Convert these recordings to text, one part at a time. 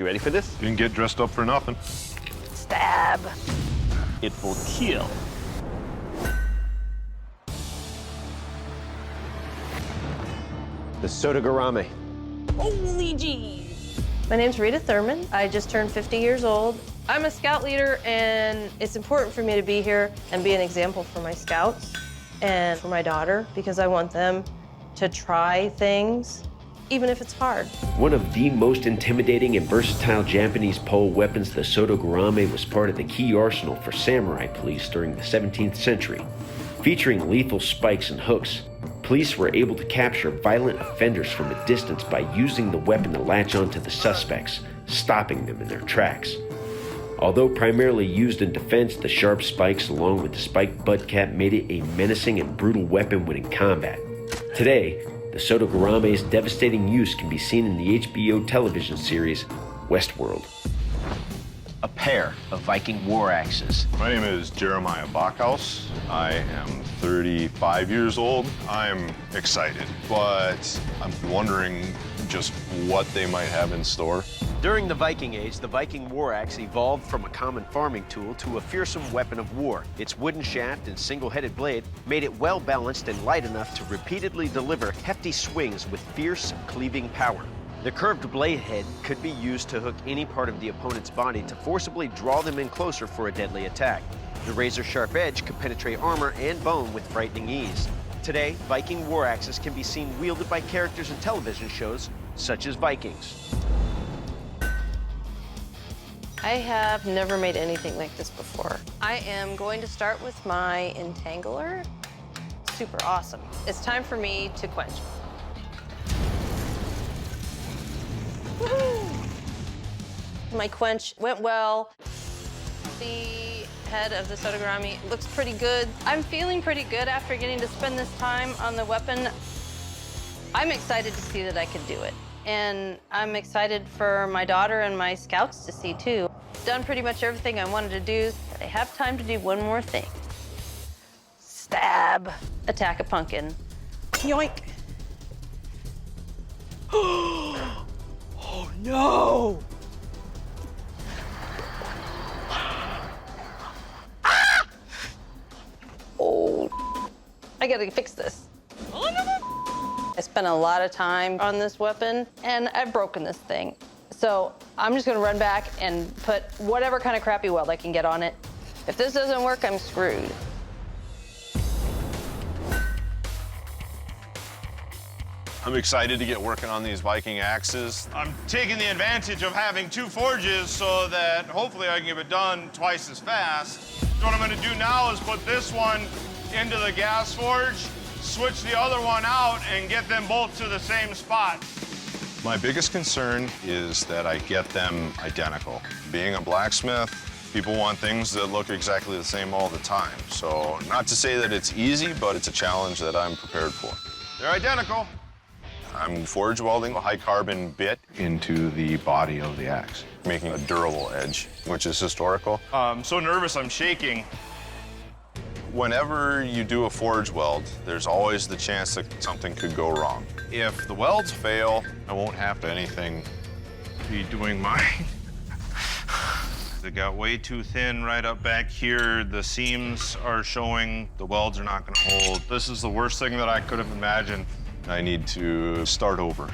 You ready for this? Didn't get dressed up for nothing. Stab. It will kill. The Sotogarame. Holy jeez. My name's Rita Thurman. I just turned 50 years old. I'm a scout leader, and it's important for me to be here and be an example for my scouts and for my daughter, because I want them to try things, even if it's hard. One of the most intimidating and versatile Japanese pole weapons, the Sotogarame was part of the key arsenal for samurai police during the 17th century. Featuring lethal spikes and hooks, police were able to capture violent offenders from a distance by using the weapon to latch onto the suspects, stopping them in their tracks. Although primarily used in defense, the sharp spikes along with the spiked butt cap made it a menacing and brutal weapon when in combat. Today, the Sotogarame's devastating use can be seen in the HBO television series Westworld. A pair of Viking war axes. My name is Jeremiah Bachhaus. I am 35 years old. I'm excited, but I'm wondering just what they might have in store. During the Viking Age, the Viking war axe evolved from a common farming tool to a fearsome weapon of war. Its wooden shaft and single-headed blade made it well-balanced and light enough to repeatedly deliver hefty swings with fierce, cleaving power. The curved blade head could be used to hook any part of the opponent's body to forcibly draw them in closer for a deadly attack. The razor-sharp edge could penetrate armor and bone with frightening ease. Today, Viking war axes can be seen wielded by characters in television shows such as Vikings. I have never made anything like this before. I am going to start with my entangler. Super awesome. It's time for me to quench. Woohoo! My quench went well. The head of the Sotogarame looks pretty good. I'm feeling pretty good after getting to spend this time on the weapon. I'm excited to see that I can do it. And I'm excited for my daughter and my scouts to see too. Done pretty much everything I wanted to do, but I have time to do one more thing. Stab. Attack a pumpkin. Yoink. Oh no! Ah! Oh, I gotta fix this. I spent a lot of time on this weapon, and I've broken this thing. So I'm just gonna run back and put whatever kind of crappy weld I can get on it. If this doesn't work, I'm screwed. I'm excited to get working on these Viking axes. I'm taking the advantage of having two forges so that hopefully I can get it done twice as fast. What I'm gonna do now is put this one into the gas forge, switch the other one out, and get them both to the same spot. My biggest concern is that I get them identical. Being a blacksmith, people want things that look exactly the same all the time. So not to say that it's easy, but it's a challenge that I'm prepared for. They're identical. I'm forge welding a high carbon bit into the body of the axe, making a durable edge, which is historical. I'm so nervous I'm shaking. Whenever you do a forge weld, there's always the chance that something could go wrong. If the welds fail, I won't have to Be doing mine. They got way too thin right up back here. The seams are showing. The welds are not gonna hold. This is the worst thing that I could have imagined. I need to start over.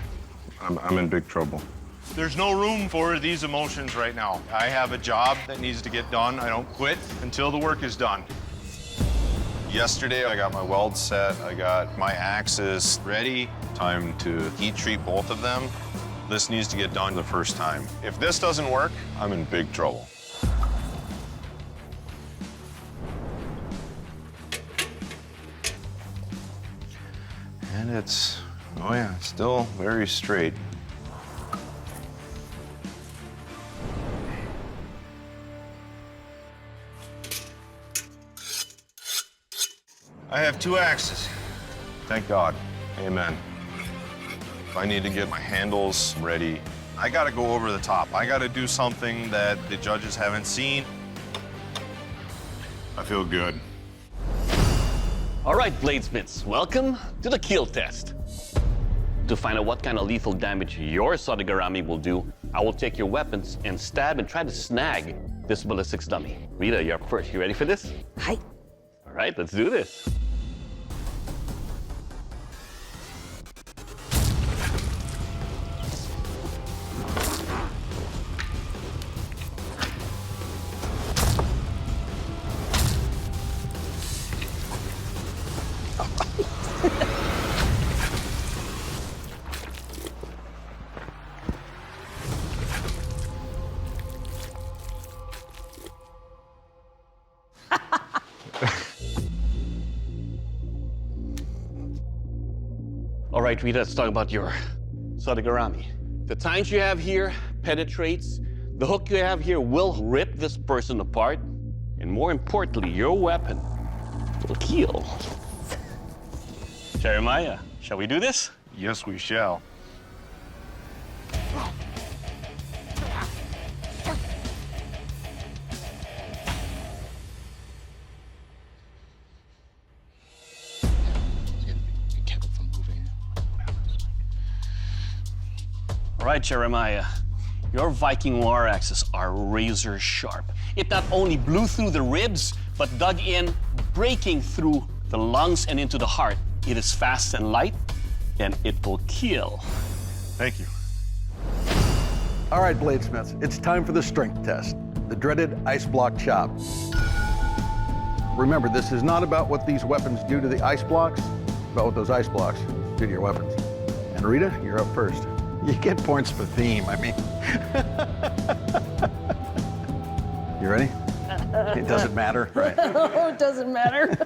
I'm in big trouble. There's no room for these emotions right now. I have a job that needs to get done. I don't quit until the work is done. Yesterday, I got my weld set. I got my axes ready. Time to heat treat both of them. This needs to get done the first time. If this doesn't work, I'm in big trouble. And it's, oh yeah, it's still very straight. I have two axes. Thank God. Amen. If I need to get my handles ready, I gotta go over the top. I gotta do something that the judges haven't seen. I feel good. All right, bladesmiths, welcome to the kill test. To find out what kind of lethal damage your Sotogarami will do, I will take your weapons and stab and try to snag this ballistics dummy. Rita, you're up first. You ready for this? Hi. All right, let's do this. All right, Rita, let's talk about your Sotogarami. The tines you have here penetrates. The hook you have here will rip this person apart. And more importantly, your weapon will kill. Jeremiah, shall we do this? Yes, we shall. All right, Jeremiah, your Viking war axes are razor sharp. It not only blew through the ribs, but dug in, breaking through the lungs and into the heart. It is fast and light, and it will kill. Thank you. All right, bladesmiths, it's time for the strength test, the dreaded ice block chop. Remember, this is not about what these weapons do to the ice blocks, it's about what those ice blocks do to your weapons. And Rita, you're up first. You get points for theme, I mean. You ready? It doesn't matter, right? Oh, it doesn't matter.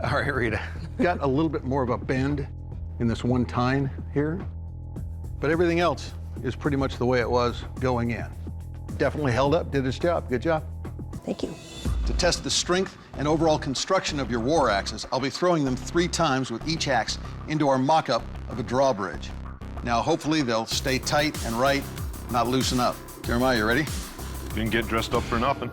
All right, Rita, got a little bit more of a bend in this one tine here, but everything else is pretty much the way it was going in. Definitely held up, did its job. Good job. Thank you. To test the strength and overall construction of your war axes, I'll be throwing them 3 times with each axe into our mock-up of a drawbridge. Now, hopefully they'll stay tight and right, not loosen up. Jeremiah, you ready? Didn't get dressed up for nothing.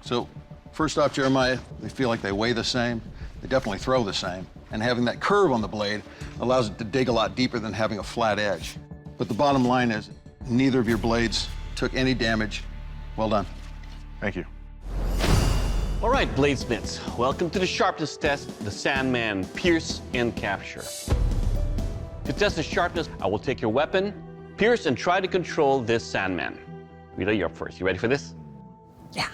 So, first off, Jeremiah, they feel like they weigh the same. They definitely throw the same. And having that curve on the blade allows it to dig a lot deeper than having a flat edge. But the bottom line is, neither of your blades took any damage. Well done. Thank you. All right, bladesmiths, welcome to the sharpness test, the Sandman pierce and capture. To test the sharpness, I will take your weapon, pierce, and try to control this Sandman. Rita, you're up first. You ready for this? Yeah.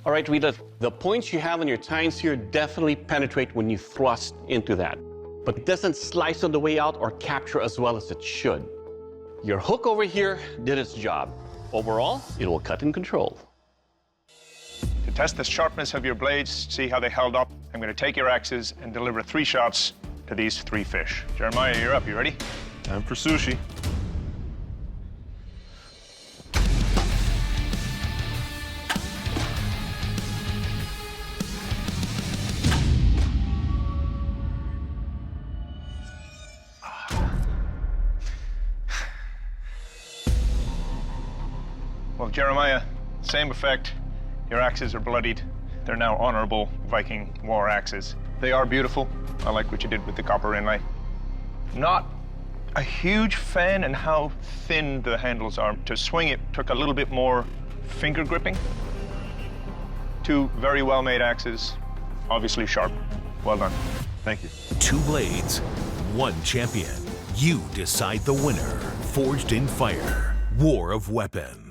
All right, Rita, the points you have on your tines here definitely penetrate when you thrust into that, but it doesn't slice on the way out or capture as well as it should. Your hook over here did its job. Overall, it will cut and control. To test the sharpness of your blades, see how they held up, I'm going to take your axes and deliver 3 shots to these 3 fish. Jeremiah, you're up. You ready? Time for sushi. Well Jeremiah, same effect. Your axes are bloodied. They're now honorable Viking war axes. They are beautiful. I like what you did with the copper inlay. Not a huge fan in how thin the handles are. To swing it took a little bit more finger gripping. Two very well-made axes, obviously sharp. Well done. Thank you. 2 blades, 1 champion. You decide the winner. Forged in Fire, War of Weapons.